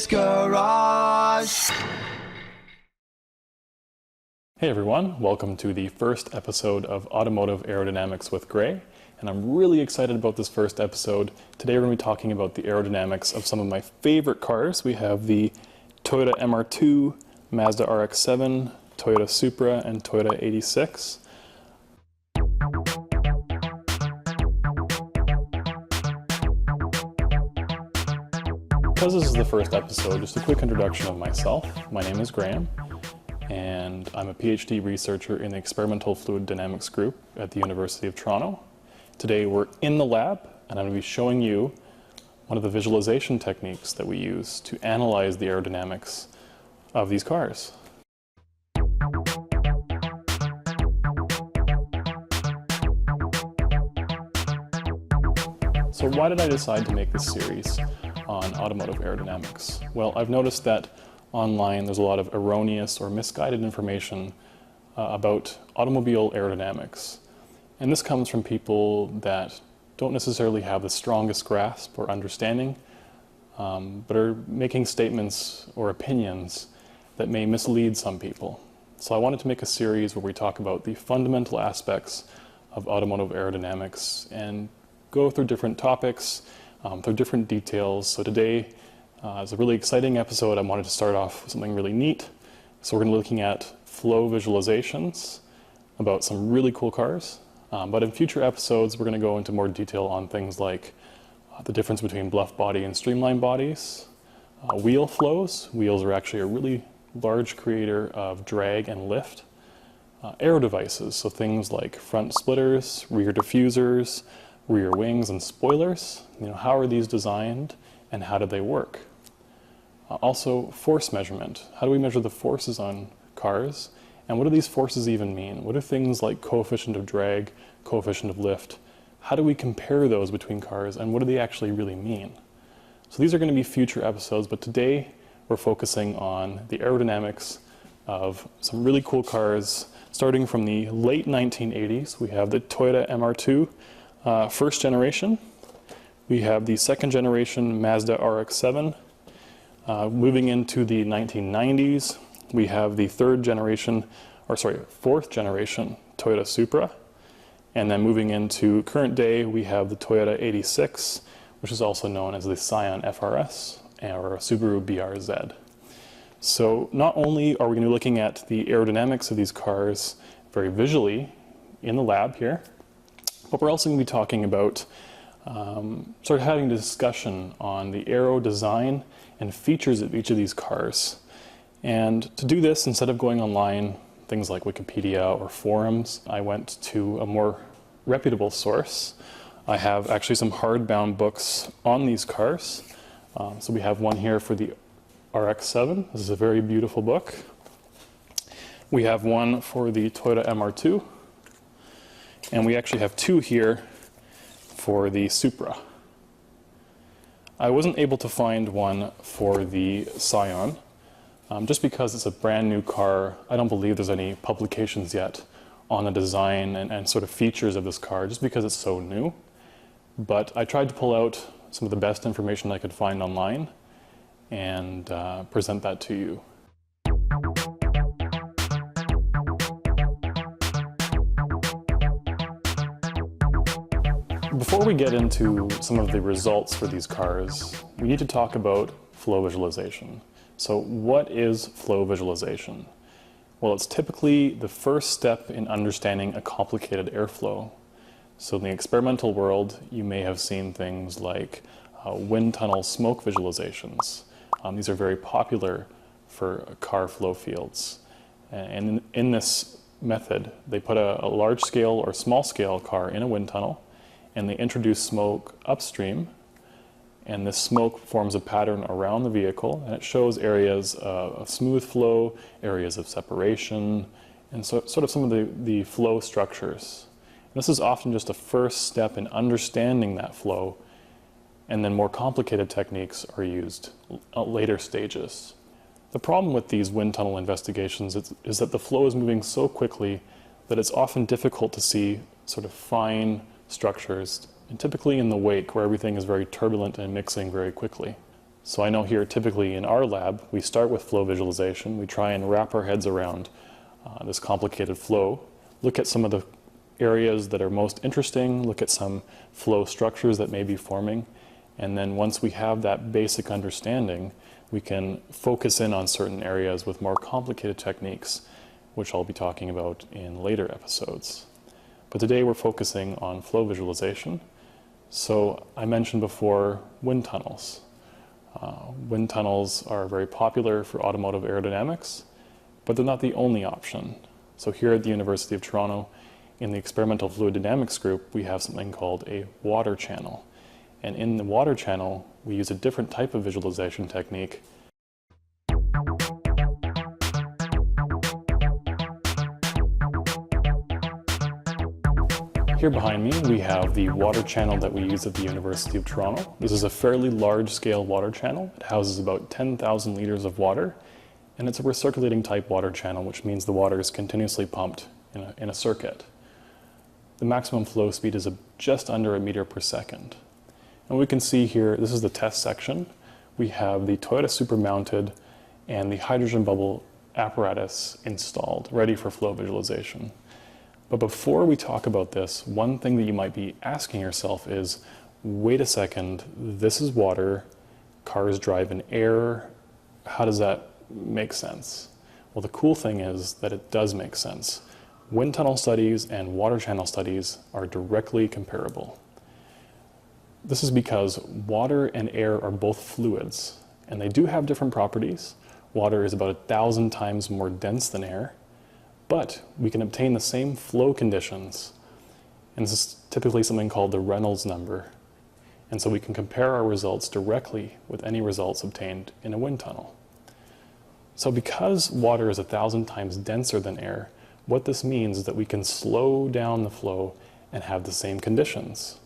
Gray's Garage. Hey everyone, welcome to the first episode of Automotive Aerodynamics with Gray. And I'm really excited about this first episode. Today we're going to be talking about the aerodynamics of some of my favorite cars. We have the Toyota MR2, Mazda RX7, Toyota Supra, and Toyota 86. Because this is the first episode, just a quick introduction of myself. My name is Graham, and I'm a PhD researcher in the Experimental Fluid Dynamics group at the University of Toronto. Today we're in the lab, and I'm going to be showing you one of the visualization techniques that we use to analyze the aerodynamics of these cars. So why did I decide to make this series on automotive aerodynamics? Well, I've noticed that online there's a lot of erroneous or misguided information about automobile aerodynamics. And this comes from people that don't necessarily have the strongest grasp or understanding, but are making statements or opinions that may mislead some people. So I wanted to make a series where we talk about the fundamental aspects of automotive aerodynamics and go through different topics, through different details. So today is a really exciting episode. I wanted to start off with something really neat. So we're going to be looking at flow visualizations about some really cool cars. But in future episodes, we're going to go into more detail on things like the difference between bluff body and streamlined bodies, wheel flows. Wheels are actually a really large creator of drag and lift. Aero devices, so things like front splitters, rear diffusers, rear wings and spoilers. How are these designed and how do they work? Also, force measurement. How do we measure the forces on cars? And what do these forces even mean? What are things like coefficient of drag, coefficient of lift? How do we compare those between cars and what do they actually really mean? So these are going to be future episodes, but today we're focusing on the aerodynamics of some really cool cars. Starting from the late 1980s, we have the Toyota MR2 first generation. We have the second generation Mazda RX7. Moving into the 1990s, we have the fourth generation Toyota Supra. And then moving into current day, we have the Toyota 86, which is also known as the Scion FRS or Subaru BRZ. So not only are we going to be looking at the aerodynamics of these cars very visually in the lab here, but we're also going to be talking about sort of having a discussion on the aero design and features of each of these cars. And to do this, instead of going online, things like Wikipedia or forums, I went to a more reputable source. I have actually some hardbound books on these cars. So we have one here for the RX7. This is a very beautiful book. We have one for the Toyota MR2. And we actually have two here for the Supra. I wasn't able to find one for the Scion, just because it's a brand new car. I don't believe there's any publications yet on the design and sort of features of this car, just because it's so new. But I tried to pull out some of the best information I could find online and present that to you. Before we get into some of the results for these cars, we need to talk about flow visualization. So what is flow visualization? Well, it's typically the first step in understanding a complicated airflow. So in the experimental world, you may have seen things like wind tunnel smoke visualizations. These are very popular for car flow fields. And in this method, they put a large scale or small scale car in a wind tunnel, and they introduce smoke upstream, and this smoke forms a pattern around the vehicle, and it shows areas of smooth flow, areas of separation, and so, sort of some of the flow structures. And this is often just a first step in understanding that flow, and then more complicated techniques are used at later stages. The problem with these wind tunnel investigations is that the flow is moving so quickly that it's often difficult to see sort of fine structures, and typically in the wake where everything is very turbulent and mixing very quickly. So I know here typically in our lab, we start with flow visualization. We try and wrap our heads around this complicated flow, look at some of the areas that are most interesting, look at some flow structures that may be forming, and then once we have that basic understanding, we can focus in on certain areas with more complicated techniques, which I'll be talking about in later episodes. But today we're focusing on flow visualization. So I mentioned before wind tunnels. Wind tunnels are very popular for automotive aerodynamics, but they're not the only option. So here at the University of Toronto, in the experimental fluid dynamics group, we have something called a water channel. And in the water channel, we use a different type of visualization technique. Here behind me, we have the water channel that we use at the University of Toronto. This is a fairly large-scale water channel. It houses about 10,000 liters of water, and it's a recirculating type water channel, which means the water is continuously pumped in a circuit. The maximum flow speed is just under a meter per second. And we can see here, this is the test section. We have the Toyota Supra mounted and the hydrogen bubble apparatus installed, ready for flow visualization. But before we talk about this, one thing that you might be asking yourself is, wait a second, this is water, cars drive in air, how does that make sense? Well, the cool thing is that it does make sense. Wind tunnel studies and water channel studies are directly comparable. This is because water and air are both fluids, and they do have different properties. Water is about 1,000 times more dense than air, but we can obtain the same flow conditions, and this is typically something called the Reynolds number. And so we can compare our results directly with any results obtained in a wind tunnel. So because water is 1,000 times denser than air, what this means is that we can slow down the flow and have the same conditions.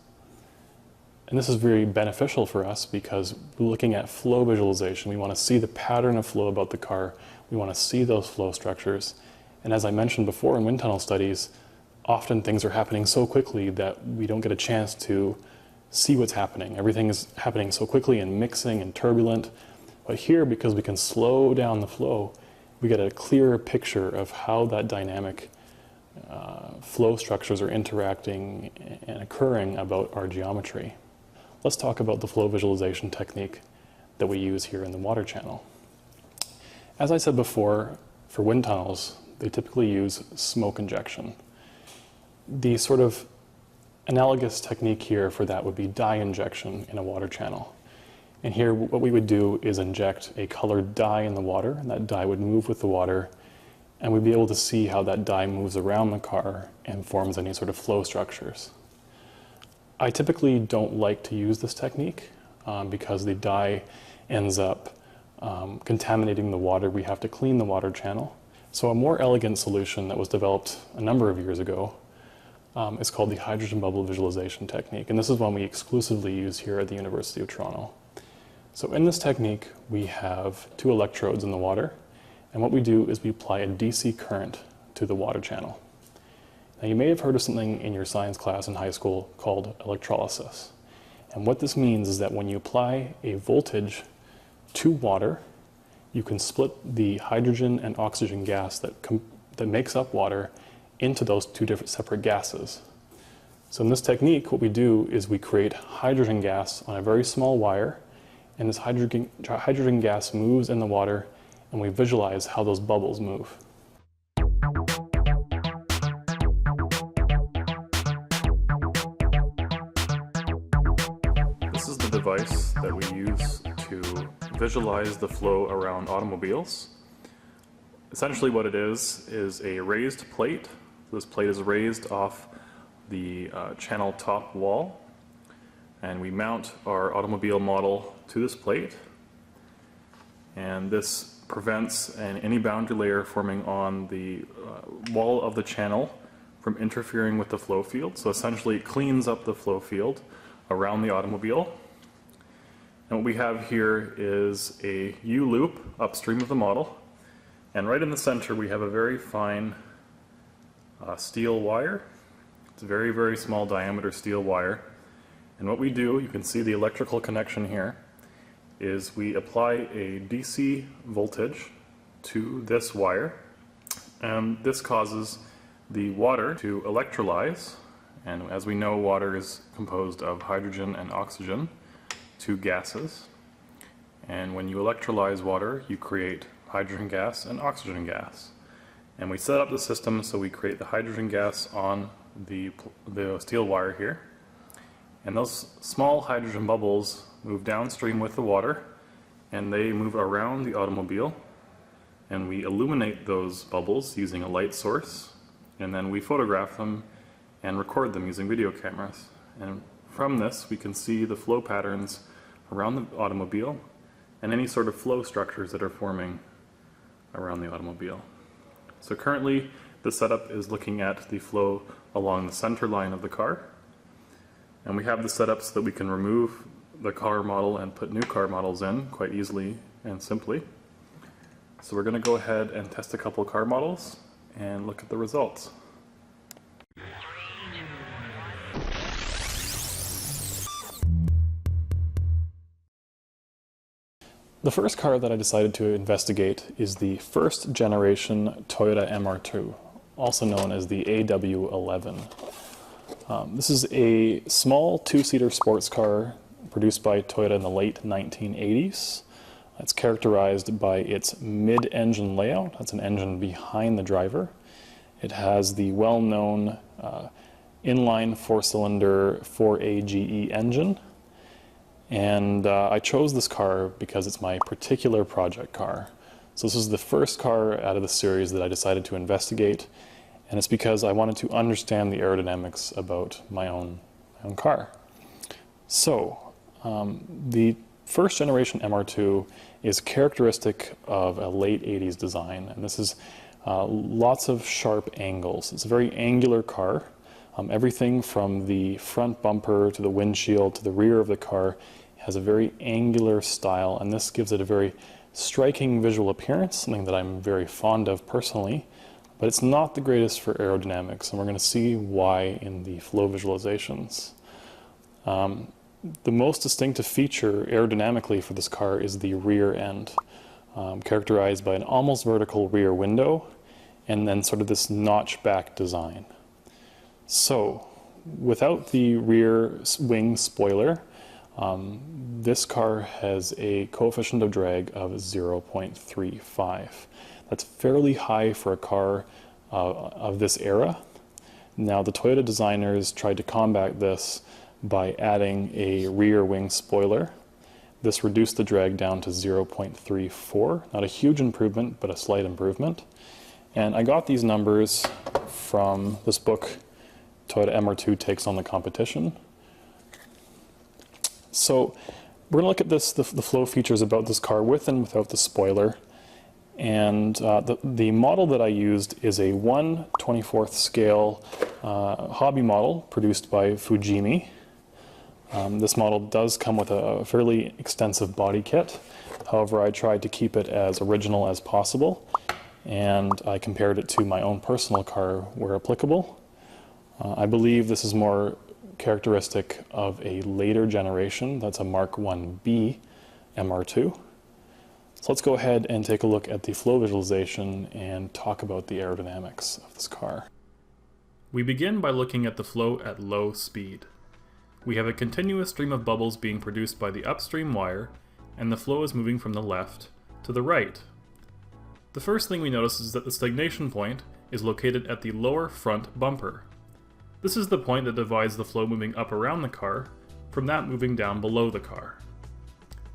And this is very beneficial for us because we're looking at flow visualization. We want to see the pattern of flow about the car. We want to see those flow structures. And as I mentioned before in wind tunnel studies, often things are happening so quickly that we don't get a chance to see what's happening. Everything is happening so quickly and mixing and turbulent. But here, because we can slow down the flow, we get a clearer picture of how that dynamic flow structures are interacting and occurring about our geometry. Let's talk about the flow visualization technique that we use here in the water channel. As I said before, for wind tunnels, they typically use smoke injection. The sort of analogous technique here for that would be dye injection in a water channel. And here what we would do is inject a colored dye in the water, and that dye would move with the water, and we'd be able to see how that dye moves around the car and forms any sort of flow structures. I typically don't like to use this technique because the dye ends up contaminating the water. We have to clean the water channel. So a more elegant solution that was developed a number of years ago is called the hydrogen bubble visualization technique, and this is one we exclusively use here at the University of Toronto. So in this technique, we have 2 electrodes in the water, and what we do is we apply a DC current to the water channel. Now you may have heard of something in your science class in high school called electrolysis. And what this means is that when you apply a voltage to water, you can split the hydrogen and oxygen gas that makes up water into those 2 different separate gases. So in this technique, what we do is we create hydrogen gas on a very small wire, and this hydrogen gas moves in the water, and we visualize how those bubbles move. This is the device that we use to visualize the flow around automobiles. Essentially what it is a raised plate. This plate is raised off the channel top wall, and we mount our automobile model to this plate, and this prevents any boundary layer forming on the wall of the channel from interfering with the flow field. So essentially it cleans up the flow field around the automobile. And what we have here is a U-loop upstream of the model, and right in the center we have a very fine steel wire. It's a very, very small diameter steel wire. And what we do, you can see the electrical connection here, is we apply a DC voltage to this wire, and this causes the water to electrolyze. And as we know, water is composed of hydrogen and oxygen, two gases. And when you electrolyze water, you create hydrogen gas and oxygen gas. And we set up the system so we create the hydrogen gas on the steel wire here. And those small hydrogen bubbles move downstream with the water, and they move around the automobile. And we illuminate those bubbles using a light source, and then we photograph them and record them using video cameras. And from this, we can see the flow patterns around the automobile and any sort of flow structures that are forming around the automobile. So currently, the setup is looking at the flow along the center line of the car. And we have the setup so that we can remove the car model and put new car models in quite easily and simply. So we're going to go ahead and test a couple car models and look at the results. The first car that I decided to investigate is the first generation Toyota MR2, also known as the AWI. This is a small two-seater sports car produced by Toyota in the late 1980s. It's characterized by its mid-engine layout. That's an engine behind the driver. It has the well-known inline four-cylinder 4AGE engine. And I chose this car because it's my particular project car. So this is the first car out of the series that I decided to investigate, and it's because I wanted to understand the aerodynamics about my own car. So the first generation MR2 is characteristic of a late 80s design, and this is lots of sharp angles. It's a very angular car. Everything from the front bumper to the windshield to the rear of the car has a very angular style, and this gives it a very striking visual appearance, something that I'm very fond of personally, but it's not the greatest for aerodynamics, and we're going to see why in the flow visualizations. The most distinctive feature aerodynamically for this car is the rear end, characterized by an almost vertical rear window and then sort of this notch back design. So, without the rear wing spoiler, this car has a coefficient of drag of 0.35. That's fairly high for a car of this era. Now, the Toyota designers tried to combat this by adding a rear wing spoiler. This reduced the drag down to 0.34. Not a huge improvement, but a slight improvement. And I got these numbers from this book, Toyota MR2 Takes on the Competition. So we're going to look at the flow features about this car with and without the spoiler. And the model that I used is a 1/24th scale hobby model produced by Fujimi. This model does come with a fairly extensive body kit. However, I tried to keep it as original as possible, and I compared it to my own personal car where applicable. I believe this is more characteristic of a later generation. That's a Mark 1B MR2. So let's go ahead and take a look at the flow visualization and talk about the aerodynamics of this car. We begin by looking at the flow at low speed. We have a continuous stream of bubbles being produced by the upstream wire, and the flow is moving from the left to the right. The first thing we notice is that the stagnation point is located at the lower front bumper. This is the point that divides the flow moving up around the car from that moving down below the car.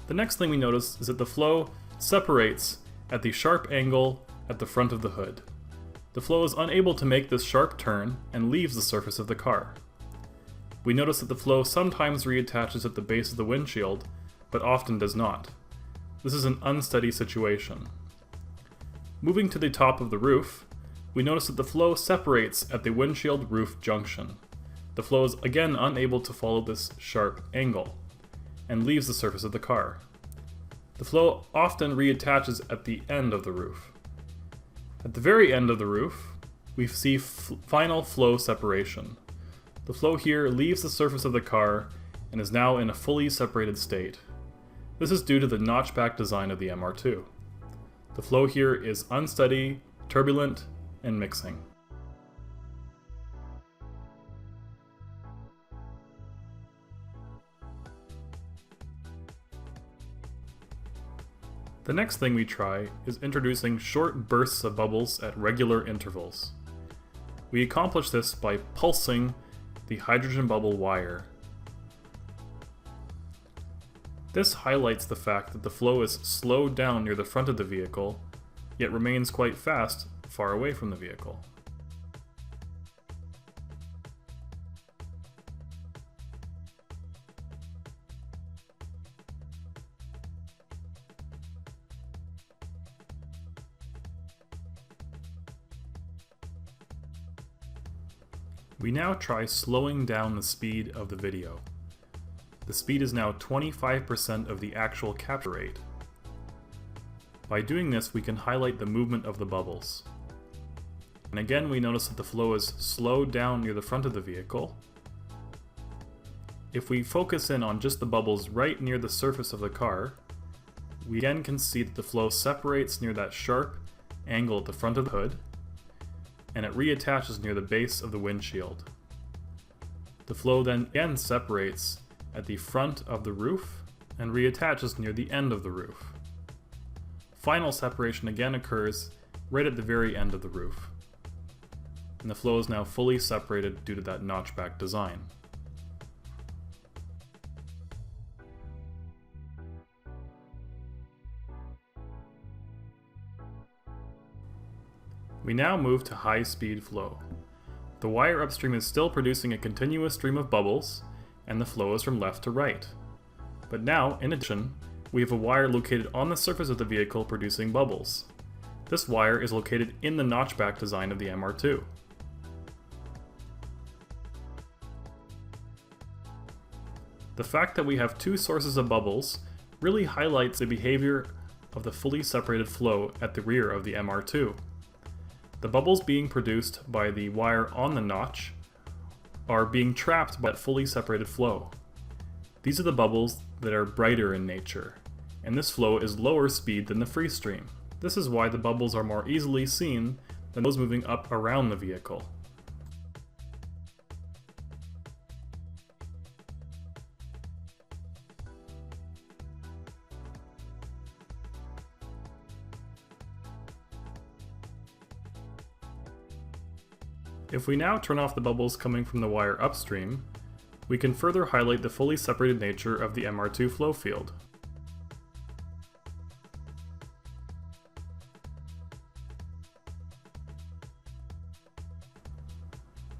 The next thing we notice is that the flow separates at the sharp angle at the front of the hood. The flow is unable to make this sharp turn and leaves the surface of the car. We notice that the flow sometimes reattaches at the base of the windshield, but often does not. This is an unsteady situation. Moving to the top of the roof, we notice that the flow separates at the windshield roof junction. The flow is again unable to follow this sharp angle and leaves the surface of the car. The flow often reattaches at the end of the roof. At the very end of the roof, we see final flow separation. The flow here leaves the surface of the car and is now in a fully separated state. This is due to the notchback design of the MR2. The flow here is unsteady, turbulent, and mixing. The next thing we try is introducing short bursts of bubbles at regular intervals. We accomplish this by pulsing the hydrogen bubble wire. This highlights the fact that the flow is slowed down near the front of the vehicle, yet remains quite fast far away from the vehicle. We now try slowing down the speed of the video. The speed is now 25% of the actual capture rate. By doing this, we can highlight the movement of the bubbles. And again, we notice that the flow is slowed down near the front of the vehicle. If we focus in on just the bubbles right near the surface of the car, we again can see that the flow separates near that sharp angle at the front of the hood, and it reattaches near the base of the windshield. The flow then again separates at the front of the roof and reattaches near the end of the roof. Final separation again occurs right at the very end of the roof. And the flow is now fully separated due to that notchback design. We now move to high-speed flow. The wire upstream is still producing a continuous stream of bubbles, and the flow is from left to right. But now, in addition, we have a wire located on the surface of the vehicle producing bubbles. This wire is located in the notchback design of the MR2. The fact that we have two sources of bubbles really highlights the behavior of the fully separated flow at the rear of the MR2. The bubbles being produced by the wire on the notch are being trapped by that fully separated flow. These are the bubbles that are brighter in nature, and this flow is lower speed than the free stream. This is why the bubbles are more easily seen than those moving up around the vehicle. If we now turn off the bubbles coming from the wire upstream, we can further highlight the fully separated nature of the MR2 flow field.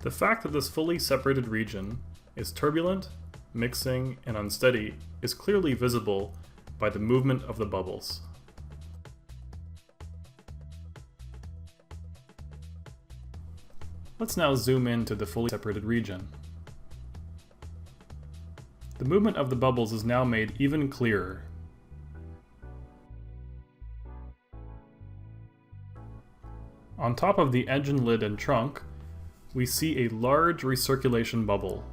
The fact that this fully separated region is turbulent, mixing, and unsteady is clearly visible by the movement of the bubbles. Let's now zoom into the fully separated region. The movement of the bubbles is now made even clearer. On top of the engine lid and trunk, we see a large recirculation bubble.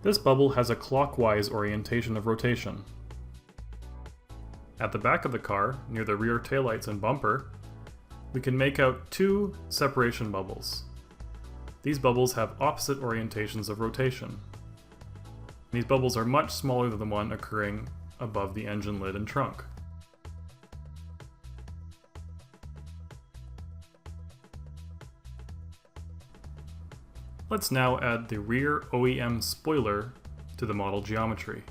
This bubble has a clockwise orientation of rotation. At the back of the car, near the rear taillights and bumper, we can make out two separation bubbles. These bubbles have opposite orientations of rotation. These bubbles are much smaller than the one occurring above the engine lid and trunk. Let's now add the rear OEM spoiler to the model geometry.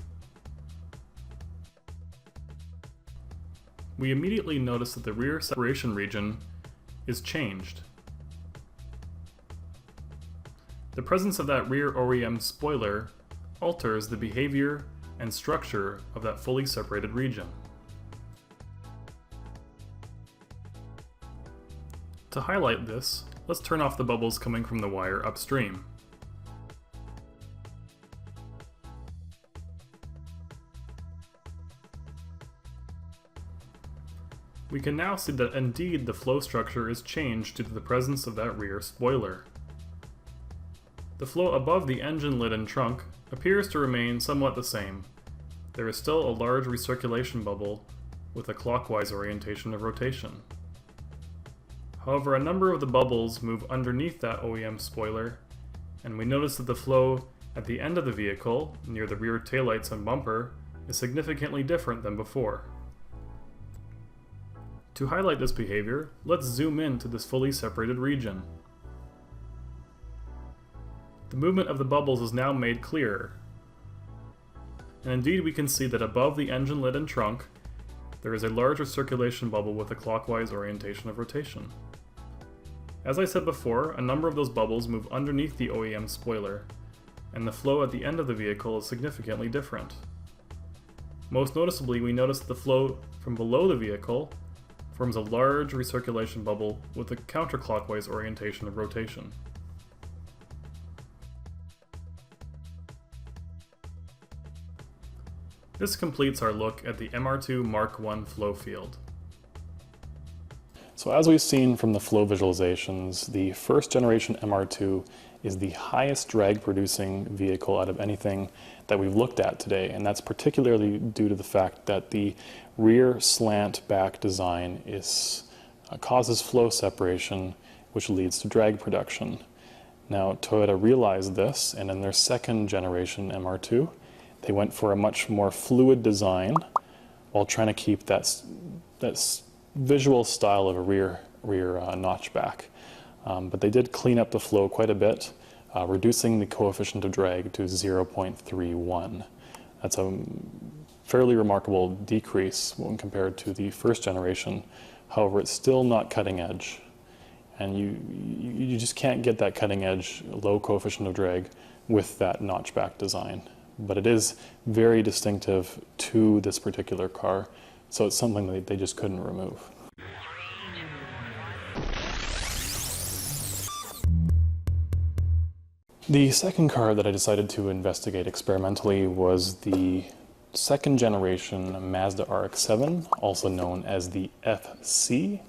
We immediately notice that the rear separation region is changed. The presence of that rear OEM spoiler alters the behavior and structure of that fully separated region. To highlight this, let's turn off the bubbles coming from the wire upstream. We can now see that indeed the flow structure is changed due to the presence of that rear spoiler. The flow above the engine lid and trunk appears to remain somewhat the same. There is still a large recirculation bubble with a clockwise orientation of rotation. However, a number of the bubbles move underneath that OEM spoiler, and we notice that the flow at the end of the vehicle, near the rear taillights and bumper, is significantly different than before. To highlight this behavior, let's zoom in to this fully separated region. The movement of the bubbles is now made clearer. And indeed we can see that above the engine lid and trunk, there is a larger circulation bubble with a clockwise orientation of rotation. As I said before, a number of those bubbles move underneath the OEM spoiler, and the flow at the end of the vehicle is significantly different. Most noticeably, we notice that the flow from below the vehicle forms a large recirculation bubble with a counterclockwise orientation of rotation. This completes our look at the MR2 Mark I flow field. So as we've seen from the flow visualizations, the first generation MR2 is the highest drag producing vehicle out of anything that we've looked at today, and that's particularly due to the fact that the rear slant back design causes flow separation, which leads to drag production. Now Toyota realized this, and in their second generation MR2 they went for a much more fluid design while trying to keep that visual style of a rear notchback. But they did clean up the flow quite a bit, reducing the coefficient of drag to 0.31. That's a fairly remarkable decrease when compared to the first generation. However, it's still not cutting edge. And you just can't get that cutting edge low coefficient of drag with that notchback design. But it is very distinctive to this particular car, so it's something that they just couldn't remove. The second car that I decided to investigate experimentally was the second generation Mazda RX7, also known as the FC.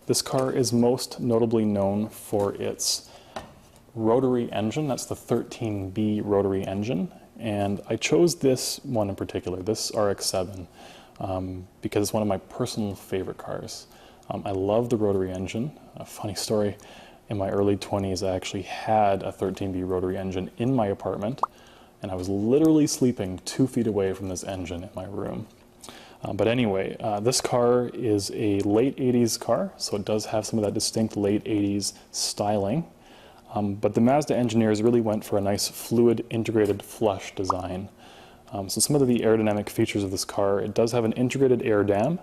This car is most notably known for its rotary engine. That's the 13B rotary engine. And I chose this one in particular, this RX7, because it's one of my personal favorite cars. I love the rotary engine. A funny story, in my early 20s I actually had a 13B rotary engine in my apartment, and I was literally sleeping 2 feet away from this engine in my room. But anyway, this car is a late 80s car, so it does have some of that distinct late 80s styling. But the Mazda engineers really went for a nice fluid integrated flush design. So some of the aerodynamic features of this car, it does have an integrated air dam.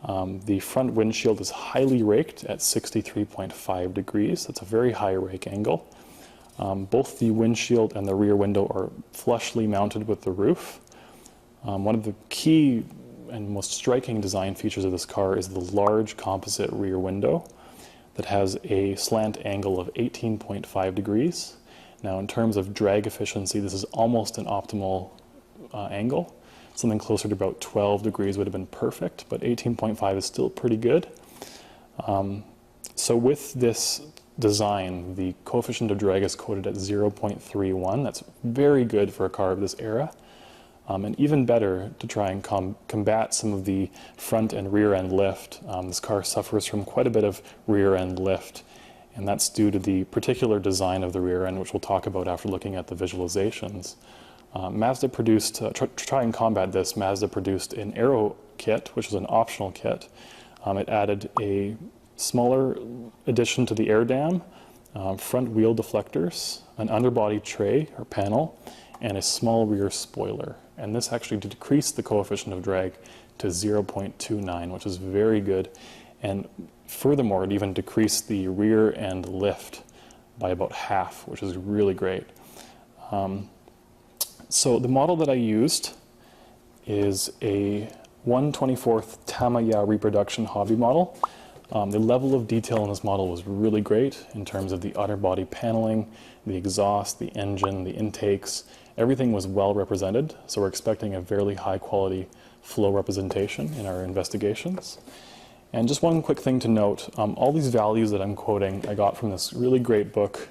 The front windshield is highly raked at 63.5 degrees. That's a very high rake angle. Both the windshield and the rear window are flushly mounted with the roof. One of the key and most striking design features of this car is the large composite rear window that has a slant angle of 18.5 degrees. Now in terms of drag efficiency, this is almost an optimal angle. Something closer to about 12 degrees would have been perfect, but 18.5 is still pretty good. So with this design, the coefficient of drag is quoted at 0.31. That's very good for a car of this era. And even better to try and combat some of the front and rear end lift. This car suffers from quite a bit of rear end lift, and that's due to the particular design of the rear end, which we'll talk about after looking at the visualizations. Mazda produced, to try and combat this, Mazda produced an aero kit, which is an optional kit. It added a smaller addition to the air dam, front wheel deflectors, an underbody tray or panel, and a small rear spoiler. And this actually decreased the coefficient of drag to 0.29, which is very good. And furthermore, it even decreased the rear end lift by about half, which is really great. So the model that I used is a 1/24th Tamiya reproduction hobby model. The level of detail in this model was really great in terms of the underbody paneling, the exhaust, the engine, the intakes. Everything was well represented, so we're expecting a fairly high quality flow representation in our investigations. And just one quick thing to note, all these values that I'm quoting I got from this really great book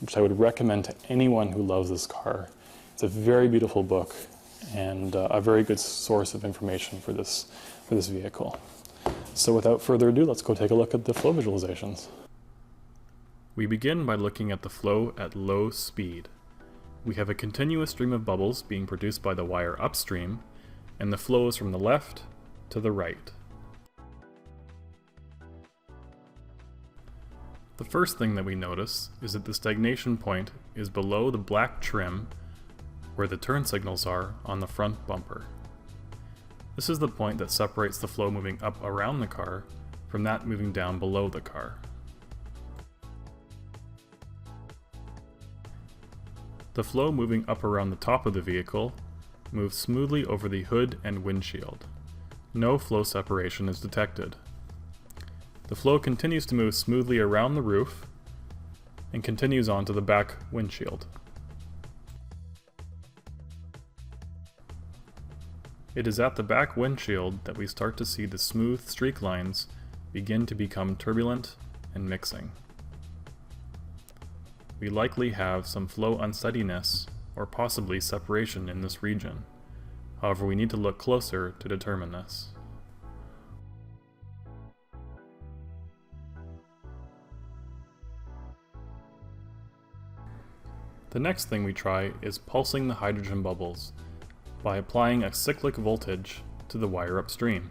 which I would recommend to anyone who loves this car. It's a very beautiful book and a very good source of information for this vehicle. So without further ado, let's go take a look at the flow visualizations. We begin by looking at the flow at low speed. We have a continuous stream of bubbles being produced by the wire upstream, and the flow is from the left to the right. The first thing that we notice is that the stagnation point is below the black trim where the turn signals are on the front bumper. This is the point that separates the flow moving up around the car from that moving down below the car. The flow moving up around the top of the vehicle moves smoothly over the hood and windshield. No flow separation is detected. The flow continues to move smoothly around the roof and continues on to the back windshield. It is at the back windshield that we start to see the smooth streak lines begin to become turbulent and mixing. We likely have some flow unsteadiness or possibly separation in this region. However, we need to look closer to determine this. The next thing we try is pulsing the hydrogen bubbles by applying a cyclic voltage to the wire upstream.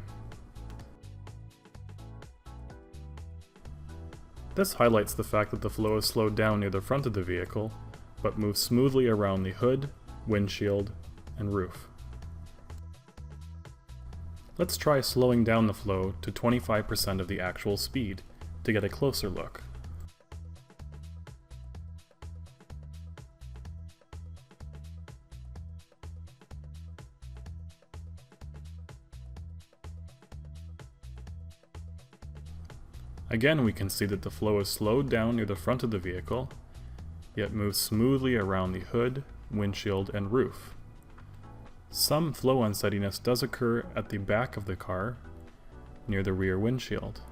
This highlights the fact that the flow is slowed down near the front of the vehicle, but moves smoothly around the hood, windshield, and roof. Let's try slowing down the flow to 25% of the actual speed to get a closer look. Again, we can see that the flow is slowed down near the front of the vehicle, yet moves smoothly around the hood, windshield, and roof. Some flow unsteadiness does occur at the back of the car, near the rear windshield.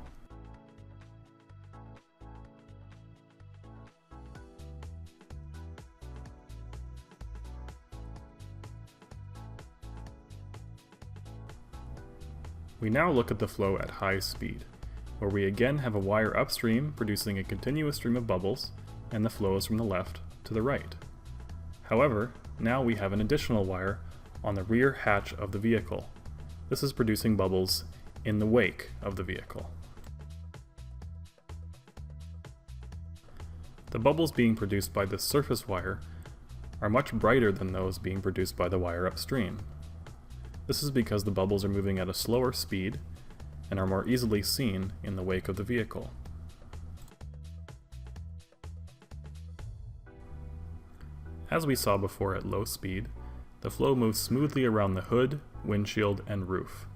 We now look at the flow at high speed, where we again have a wire upstream producing a continuous stream of bubbles, and the flow is from the left to the right. However, now we have an additional wire on the rear hatch of the vehicle. This is producing bubbles in the wake of the vehicle. The bubbles being produced by this surface wire are much brighter than those being produced by the wire upstream. This is because the bubbles are moving at a slower speed and are more easily seen in the wake of the vehicle. As we saw before at low speed, the flow moves smoothly around the hood, windshield, and roof.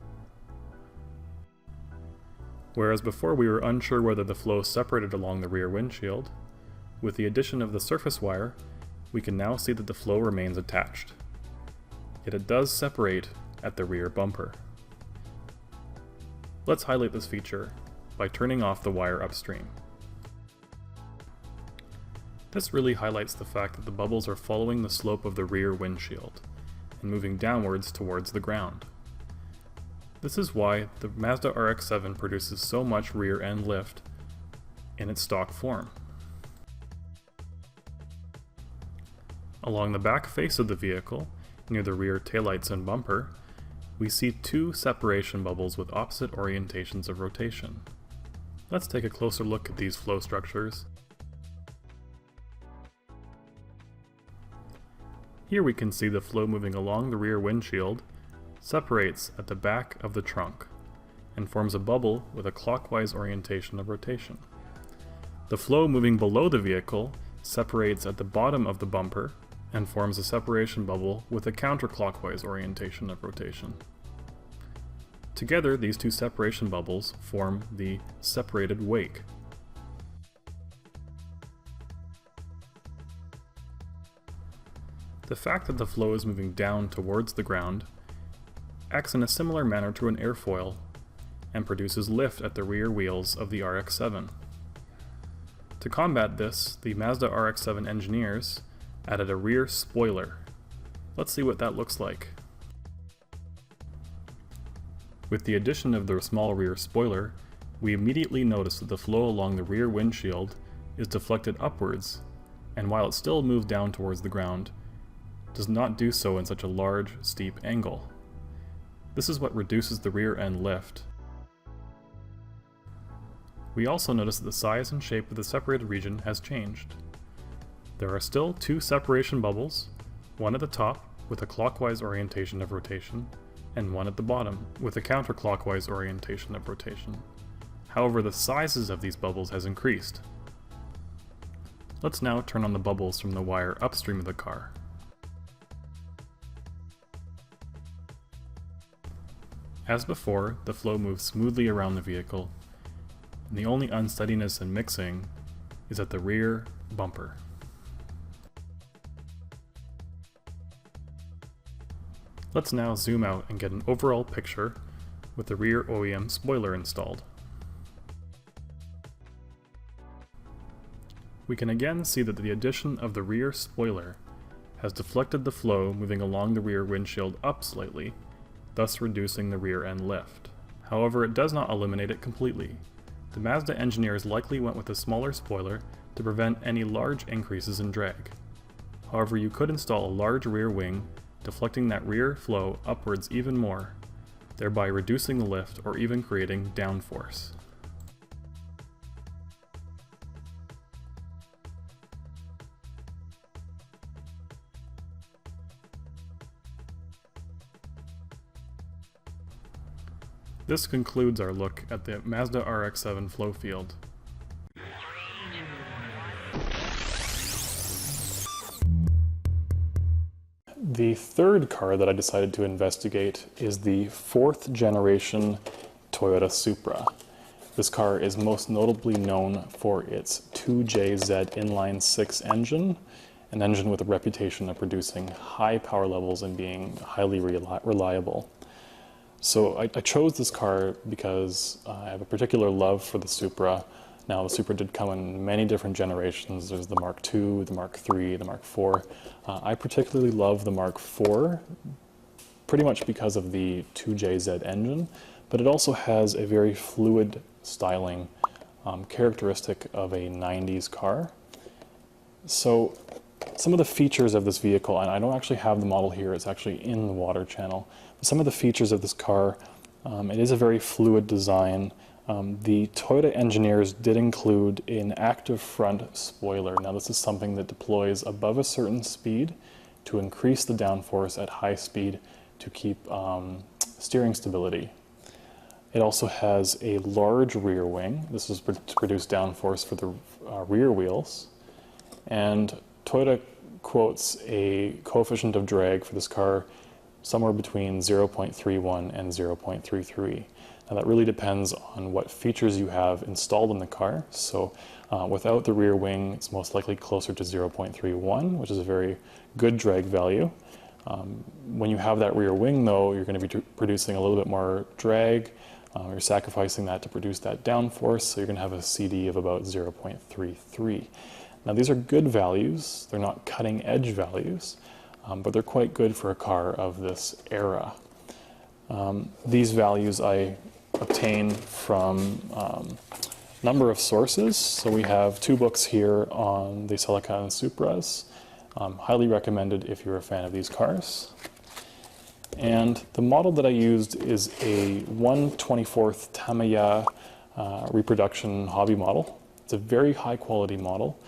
Whereas before we were unsure whether the flow separated along the rear windshield, with the addition of the surface wire, we can now see that the flow remains attached. Yet it does separate at the rear bumper. Let's highlight this feature by turning off the wire upstream. This really highlights the fact that the bubbles are following the slope of the rear windshield and moving downwards towards the ground. This is why the Mazda RX7 produces so much rear end lift in its stock form. Along the back face of the vehicle, near the rear taillights and bumper, we see two separation bubbles with opposite orientations of rotation. Let's take a closer look at these flow structures. Here we can see the flow moving along the rear windshield separates at the back of the trunk and forms a bubble with a clockwise orientation of rotation. The flow moving below the vehicle separates at the bottom of the bumper and forms a separation bubble with a counterclockwise orientation of rotation. Together, these two separation bubbles form the separated wake. The fact that the flow is moving down towards the ground acts in a similar manner to an airfoil and produces lift at the rear wheels of the RX7. To combat this, the Mazda RX7 engineers added a rear spoiler. Let's see what that looks like. With the addition of the small rear spoiler, we immediately notice that the flow along the rear windshield is deflected upwards, and while it still moves down towards the ground, does not do so in such a large, steep angle. This is what reduces the rear end lift. We also notice that the size and shape of the separated region has changed. There are still two separation bubbles, one at the top with a clockwise orientation of rotation, and one at the bottom with a counterclockwise orientation of rotation. However, the sizes of these bubbles has increased. Let's now turn on the bubbles from the wire upstream of the car. As before, the flow moves smoothly around the vehicle, and the only unsteadiness and mixing is at the rear bumper. Let's now zoom out and get an overall picture with the rear OEM spoiler installed. We can again see that the addition of the rear spoiler has deflected the flow moving along the rear windshield up slightly, thus reducing the rear end lift. However, it does not eliminate it completely. The Mazda engineers likely went with a smaller spoiler to prevent any large increases in drag. However, you could install a large rear wing, deflecting that rear flow upwards even more, thereby reducing the lift or even creating downforce. This concludes our look at the Mazda RX7 flow field. The third car that I decided to investigate is the fourth generation Toyota Supra. This car is most notably known for its 2JZ inline-six engine, an engine with a reputation of producing high power levels and being highly reliable. So I chose this car because I have a particular love for the Supra. Now, the Supra did come in many different generations. There's the Mark II, the Mark III, the Mark IV. I particularly love the Mark IV, pretty much because of the 2JZ engine, but it also has a very fluid styling characteristic of a 90s car. So some of the features of this vehicle, and I don't actually have the model here, it's actually in the water channel, but some of the features of this car, it is a very fluid design. The Toyota engineers did include an active front spoiler. Now, this is something that deploys above a certain speed to increase the downforce at high speed to keep steering stability. It also has a large rear wing. This is to produce downforce for the rear wheels. And Toyota quotes a coefficient of drag for this car somewhere between 0.31 and 0.33. Now, that really depends on what features you have installed in the car. So without the rear wing, it's most likely closer to 0.31, which is a very good drag value. When you have that rear wing, though, you're going to be producing a little bit more drag. You're sacrificing that to produce that downforce, so you're going to have a CD of about 0.33. Now, these are good values. They're not cutting edge values, but they're quite good for a car of this era. These values I obtained from a number of sources. So we have two books here on the Celica and Supras. Highly recommended if you're a fan of these cars. And the model that I used is a 1/24th Tamiya reproduction hobby model. It's a very high quality model.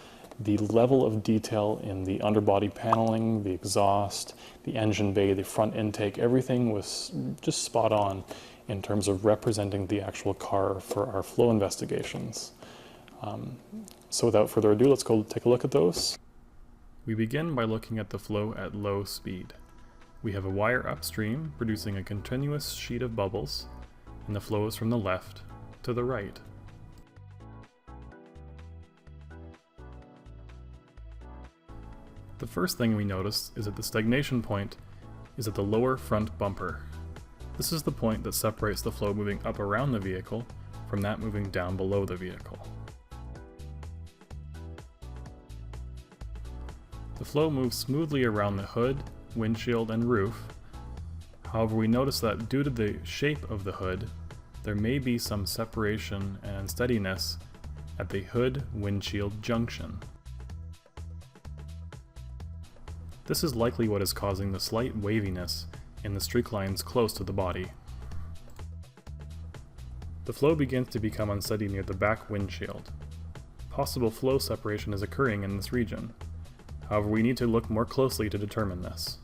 The level of detail in the underbody paneling, the exhaust, the engine bay, the front intake, everything was just spot on in terms of representing the actual car for our flow investigations. So without further ado, let's go take a look at those. We begin by looking at the flow at low speed. We have a wire upstream producing a continuous sheet of bubbles, and the flow is from the left to the right. The first thing we notice is that the stagnation point is at the lower front bumper. This is the point that separates the flow moving up around the vehicle from that moving down below the vehicle. flow moves smoothly around the hood, windshield, and roof. However, we notice that due to the shape of the hood, there may be some separation and unsteadiness at the hood-windshield junction. This is likely what is causing the slight waviness in the streak lines close to the body. The flow begins to become unsteady near the back windshield. Possible flow separation is occurring in this region. However, we need to look more closely to determine this.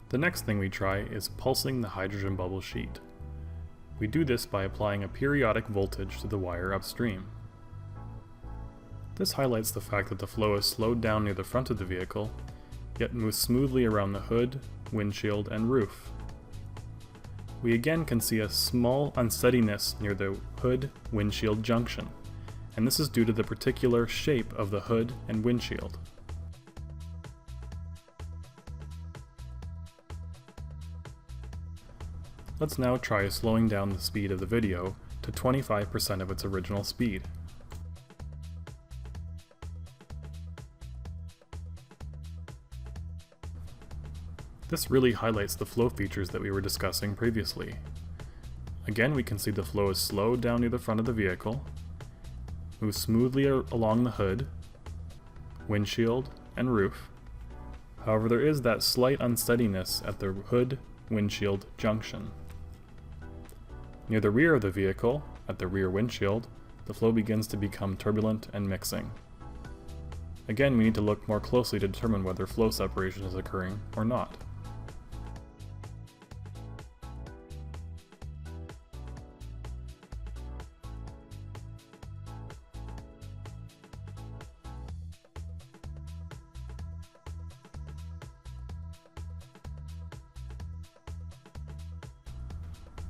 The next thing we try is pulsing the hydrogen bubble sheet. We do this by applying a periodic voltage to the wire upstream. This highlights the fact that the flow is slowed down near the front of the vehicle, yet moves smoothly around the hood, windshield, and roof. We again can see a small unsteadiness near the hood-windshield junction, and this is due to the particular shape of the hood and windshield. Let's now try slowing down the speed of the video to 25% of its original speed. This really highlights the flow features that we were discussing previously. Again, we can see the flow is slowed down near the front of the vehicle, moves smoothly along the hood, windshield, and roof. However, there is that slight unsteadiness at the hood-windshield junction. Near the rear of the vehicle, at the rear windshield, the flow begins to become turbulent and mixing. Again, we need to look more closely to determine whether flow separation is occurring or not.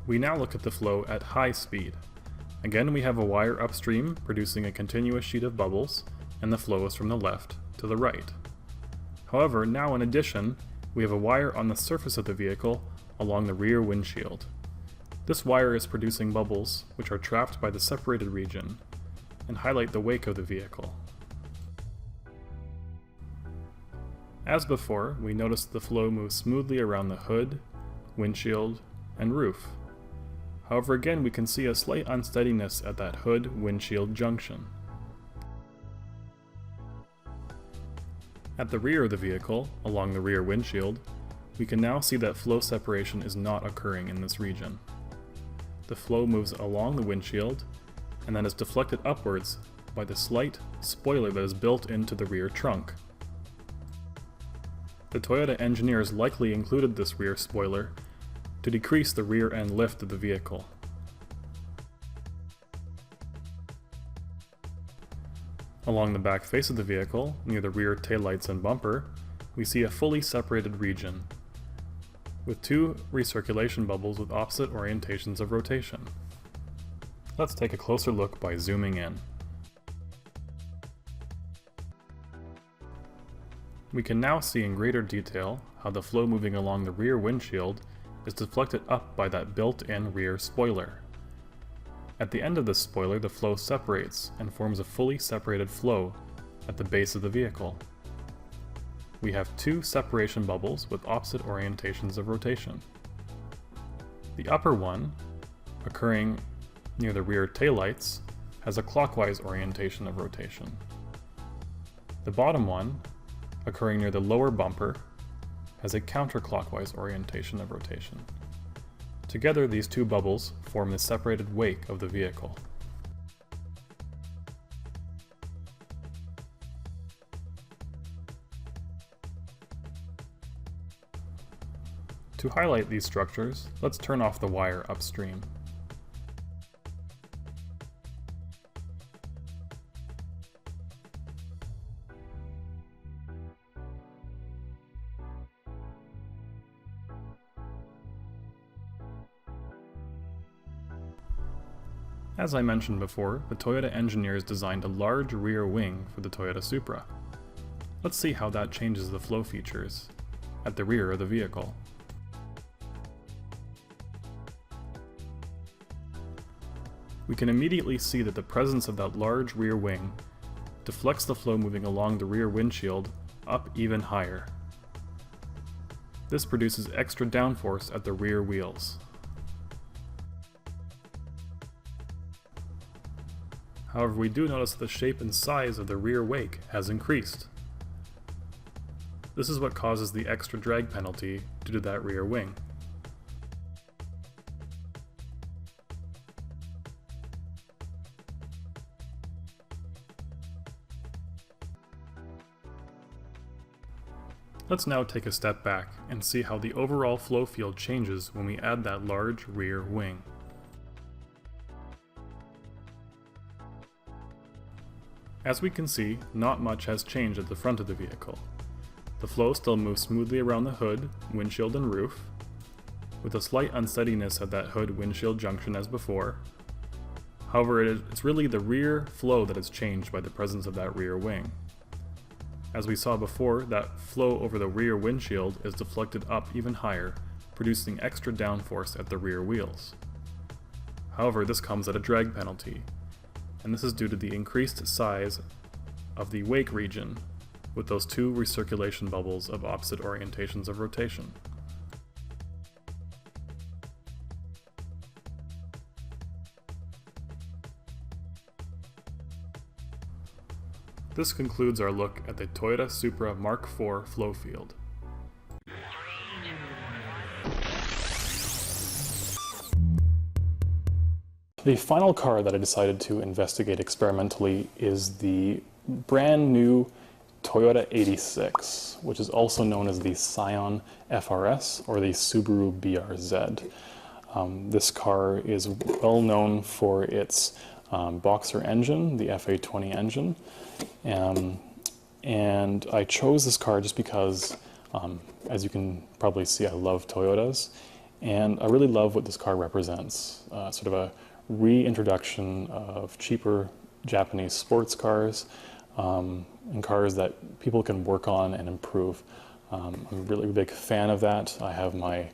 We now look at the flow at high speed. Again, we have a wire upstream producing a continuous sheet of bubbles, and the flow is from the left to the right. However, now in addition, we have a wire on the surface of the vehicle along the rear windshield. This wire is producing bubbles, which are trapped by the separated region, and highlight the wake of the vehicle. As before, we notice the flow moves smoothly around the hood, windshield, and roof. However, again, we can see a slight unsteadiness at that hood-windshield junction. At the rear of the vehicle, along the rear windshield, we can now see that flow separation is not occurring in this region. The flow moves along the windshield, and then is deflected upwards by the slight spoiler that is built into the rear trunk. The Toyota engineers likely included this rear spoiler to decrease the rear end lift of the vehicle. Along the back face of the vehicle, near the rear taillights and bumper, we see a fully separated region, with two recirculation bubbles with opposite orientations of rotation. Let's take a closer look by zooming in. We can now see in greater detail how the flow moving along the rear windshield is deflected up by that built-in rear spoiler. At the end of this spoiler, the flow separates and forms a fully separated flow at the base of the vehicle. We have two separation bubbles with opposite orientations of rotation. The upper one, occurring near the rear taillights, has a clockwise orientation of rotation. The bottom one, occurring near the lower bumper, has a counterclockwise orientation of rotation. Together, these two bubbles form the separated wake of the vehicle. To highlight these structures, let's turn off the wire upstream. As I mentioned before, the Toyota engineers designed a large rear wing for the Toyota Supra. Let's see how that changes the flow features at the rear of the vehicle. we can immediately see that the presence of that large rear wing deflects the flow moving along the rear windshield up even higher. This produces extra downforce at the rear wheels. However, we do notice that the shape and size of the rear wake has increased. This is what causes the extra drag penalty due to that rear wing. Let's now take a step back and see how the overall flow field changes when we add that large rear wing. As we can see, not much has changed at the front of the vehicle. The flow still moves smoothly around the hood, windshield, and roof, with a slight unsteadiness at that hood-windshield junction as before. However, it's really the rear flow that has changed by the presence of that rear wing. As we saw before, that flow over the rear windshield is deflected up even higher, producing extra downforce at the rear wheels. However, this comes at a drag penalty, and this is due to the increased size of the wake region with those two recirculation bubbles of opposite orientations of rotation. This concludes our look at the Toyota Supra Mark IV flow field. The final car that I decided to investigate experimentally is the brand new Toyota 86, which is also known as the Scion FRS or the Subaru BRZ. This car is well known for its boxer engine, the FA20 engine, and I chose this car just because, as you can probably see, I love Toyotas, and I really love what this car represents, sort of a reintroduction of cheaper Japanese sports cars, and cars that people can work on and improve. I'm a really big fan of that. I have my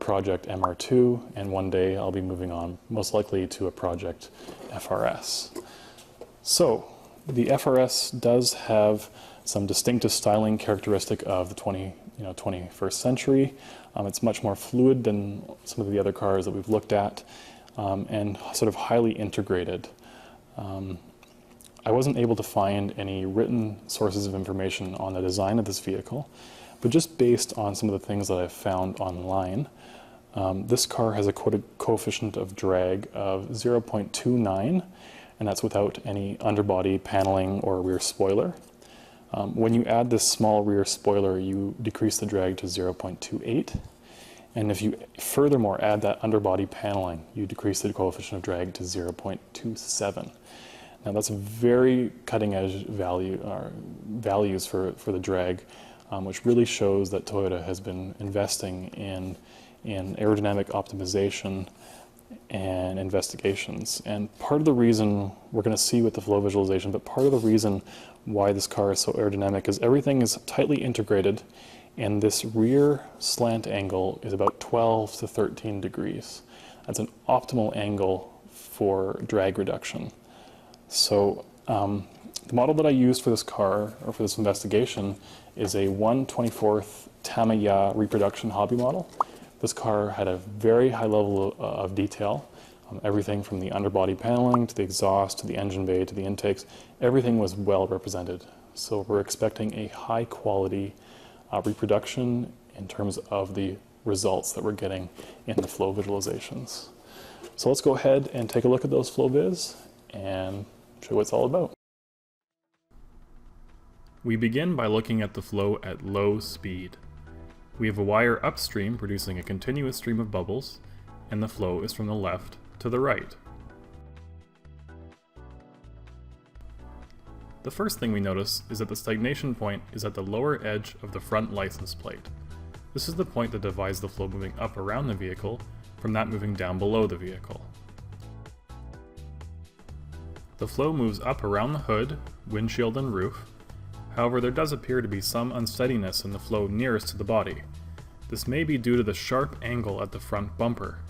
Project MR2, and one day I'll be moving on, most likely to a Project FRS. So, the FRS does have some distinctive styling characteristic of the 21st century. It's much more fluid than some of the other cars that we've looked at, and sort of highly integrated. I wasn't able to find any written sources of information on the design of this vehicle, but just based on some of the things that I've found online, this car has a quoted coefficient of drag of 0.29, and that's without any underbody paneling or rear spoiler. When you add this small rear spoiler, you decrease the drag to 0.28, and if you furthermore add that underbody paneling, you decrease the coefficient of drag to 0.27. Now that's a very cutting-edge values for the drag, which really shows that Toyota has been investing in aerodynamic optimization and investigations. And part of the reason, we're going to see with the flow visualization, but part of the reason why this car is so aerodynamic is everything is tightly integrated, and this rear slant angle is about 12 to 13 degrees. That's an optimal angle for drag reduction. So the model that I used for this car, or for this investigation, is a 1/24th Tamiya reproduction hobby model. This car had a very high level of detail. Everything from the underbody paneling to the exhaust to the engine bay to the intakes, everything was well represented. So we're expecting a high quality reproduction in terms of the results that we're getting in the flow visualizations. So let's go ahead and take a look at those flow viz and show you what it's all about. We begin by looking at the flow at low speed. We have a wire upstream producing a continuous stream of bubbles, and the flow is from the left to the right. The first thing we notice is that the stagnation point is at the lower edge of the front license plate. This is the point that divides the flow moving up around the vehicle from that moving down below the vehicle. The flow moves up around the hood, windshield, and roof. However, there does appear to be some unsteadiness in the flow nearest to the body. This may be due to the sharp angle at the front bumper.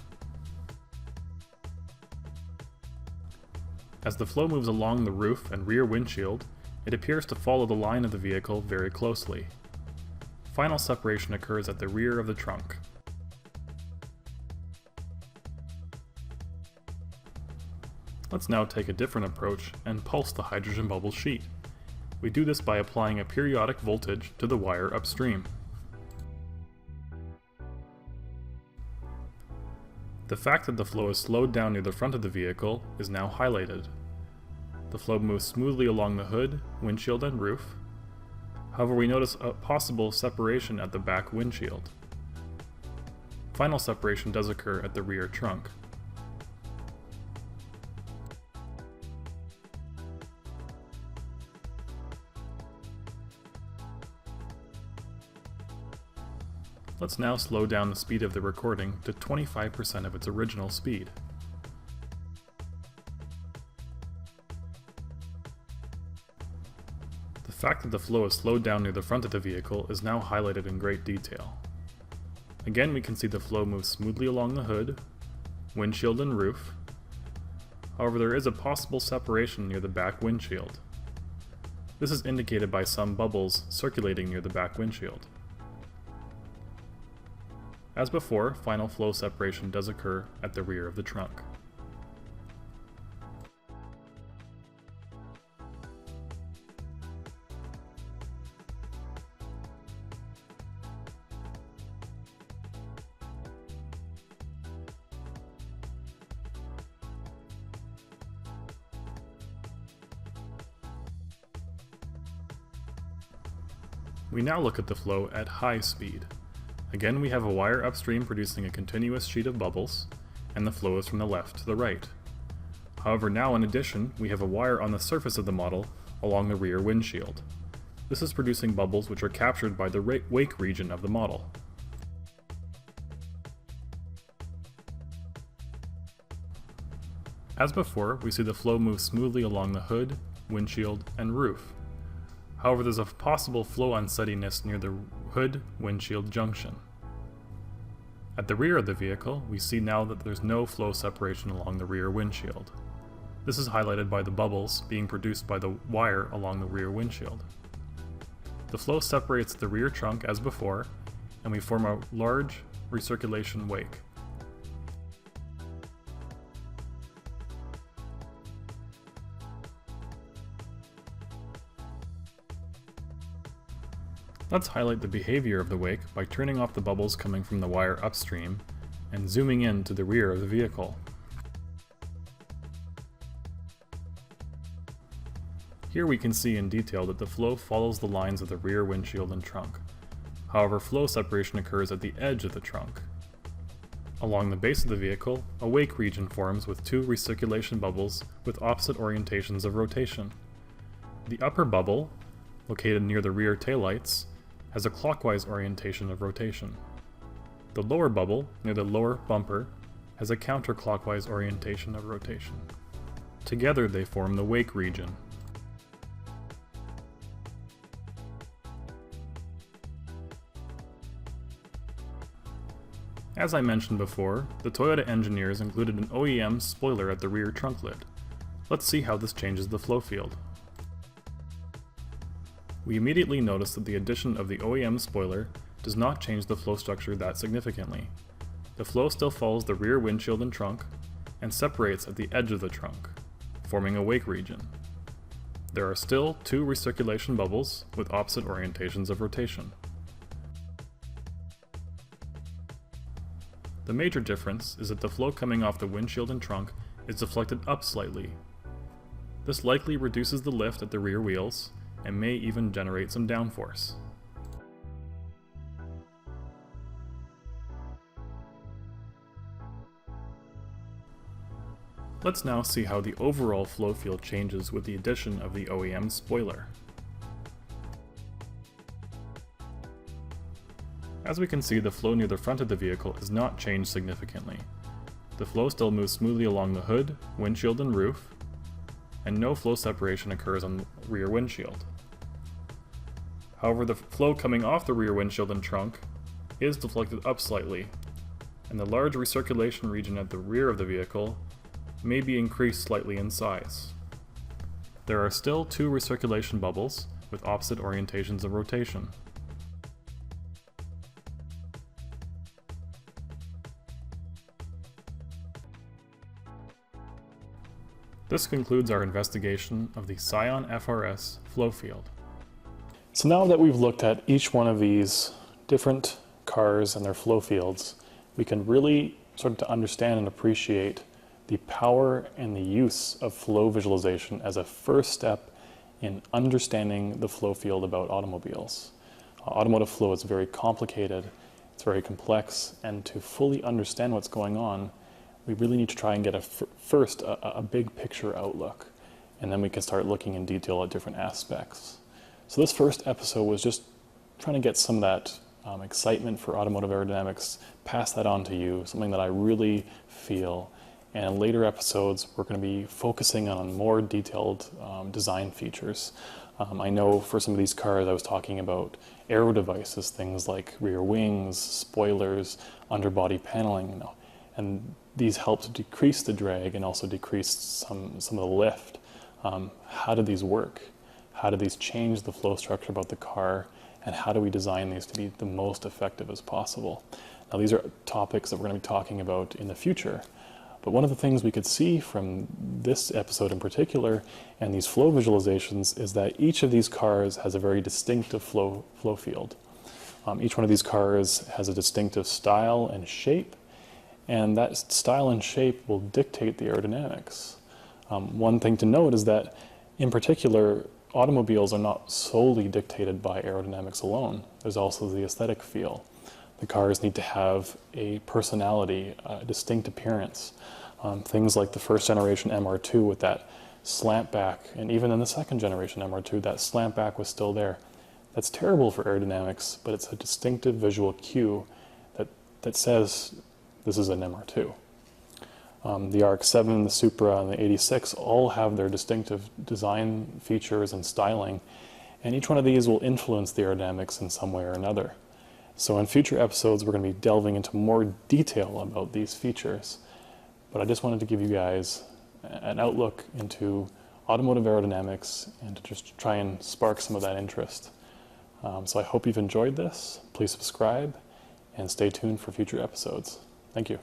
As the flow moves along the roof and rear windshield, it appears to follow the line of the vehicle very closely. Final separation occurs at the rear of the trunk. Let's now take a different approach and pulse the hydrogen bubble sheet. We do this by applying a periodic voltage to the wire upstream. The fact that the flow is slowed down near the front of the vehicle is now highlighted. The flow moves smoothly along the hood, windshield, and roof. However, we notice a possible separation at the back windshield. Final separation does occur at the rear trunk. Let's now slow down the speed of the recording to 25% of its original speed. The fact that the flow is slowed down near the front of the vehicle is now highlighted in great detail. Again, we can see the flow move smoothly along the hood, windshield, and roof. However, there is a possible separation near the back windshield. This is indicated by some bubbles circulating near the back windshield. As before, final flow separation does occur at the rear of the trunk. We now look at the flow at high speed. Again, we have a wire upstream producing a continuous sheet of bubbles, and the flow is from the left to the right. However, now in addition, we have a wire on the surface of the model along the rear windshield. This is producing bubbles which are captured by the wake region of the model. As before, we see the flow move smoothly along the hood, windshield, and roof. However, there's a possible flow unsteadiness near the hood-windshield junction. At the rear of the vehicle, we see now that there's no flow separation along the rear windshield. This is highlighted by the bubbles being produced by the wire along the rear windshield. The flow separates the rear trunk as before, and we form a large recirculation wake. Let's highlight the behavior of the wake by turning off the bubbles coming from the wire upstream and zooming in to the rear of the vehicle. Here we can see in detail that the flow follows the lines of the rear windshield and trunk. However, flow separation occurs at the edge of the trunk. Along the base of the vehicle, a wake region forms with two recirculation bubbles with opposite orientations of rotation. The upper bubble, located near the rear taillights, has a clockwise orientation of rotation. The lower bubble, near the lower bumper, has a counterclockwise orientation of rotation. Together they form the wake region. As I mentioned before, the Toyota engineers included an OEM spoiler at the rear trunk lid. Let's see how this changes the flow field. We immediately notice that the addition of the OEM spoiler does not change the flow structure that significantly. The flow still follows the rear windshield and trunk, and separates at the edge of the trunk, forming a wake region. There are still two recirculation bubbles with opposite orientations of rotation. The major difference is that the flow coming off the windshield and trunk is deflected up slightly. This likely reduces the lift at the rear wheels, and may even generate some downforce. Let's now see how the overall flow field changes with the addition of the OEM spoiler. As we can see, the flow near the front of the vehicle has not changed significantly. The flow still moves smoothly along the hood, windshield, and roof, and no flow separation occurs on the rear windshield. However, the flow coming off the rear windshield and trunk is deflected up slightly, and the large recirculation region at the rear of the vehicle may be increased slightly in size. There are still 2 recirculation bubbles with opposite orientations of rotation. This concludes our investigation of the Scion FRS flow field. So now that we've looked at each one of these different cars and their flow fields, we can really start to understand and appreciate the power and the use of flow visualization as a first step in understanding the flow field about automobiles. Automotive flow is very complicated, it's very complex, and to fully understand what's going on, we really need to try and get first a big picture outlook, and then we can start looking in detail at different aspects. So this first episode was just trying to get some of that excitement for automotive aerodynamics, pass that on to you, something that I really feel. And in later episodes, we're going to be focusing on more detailed design features. I know for some of these cars I was talking about aero devices, things like rear wings, spoilers, underbody paneling, and these help to decrease the drag and also decrease some of the lift. How do these work? How do these change the flow structure about the car? And how do we design these to be the most effective as possible? Now, these are topics that we're going to be talking about in the future. But one of the things we could see from this episode in particular and these flow visualizations is that each of these cars has a very distinctive flow field. Each one of these cars has a distinctive style and shape, and that style and shape will dictate the aerodynamics. One thing to note is that, in particular, automobiles are not solely dictated by aerodynamics alone. There's also the aesthetic feel. The cars need to have a personality, a distinct appearance. Things like the first generation MR2 with that slant back, and even in the second generation MR2, that slant back was still there. That's terrible for aerodynamics, but it's a distinctive visual cue that says this is an MR2. The RX7, the Supra, and the 86 all have their distinctive design features and styling, and each one of these will influence the aerodynamics in some way or another. So in future episodes, we're going to be delving into more detail about these features, but I just wanted to give you guys an outlook into automotive aerodynamics and to just try and spark some of that interest. So I hope you've enjoyed this. Please subscribe and stay tuned for future episodes. Thank you.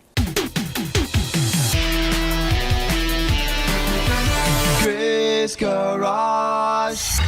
Grays Garage.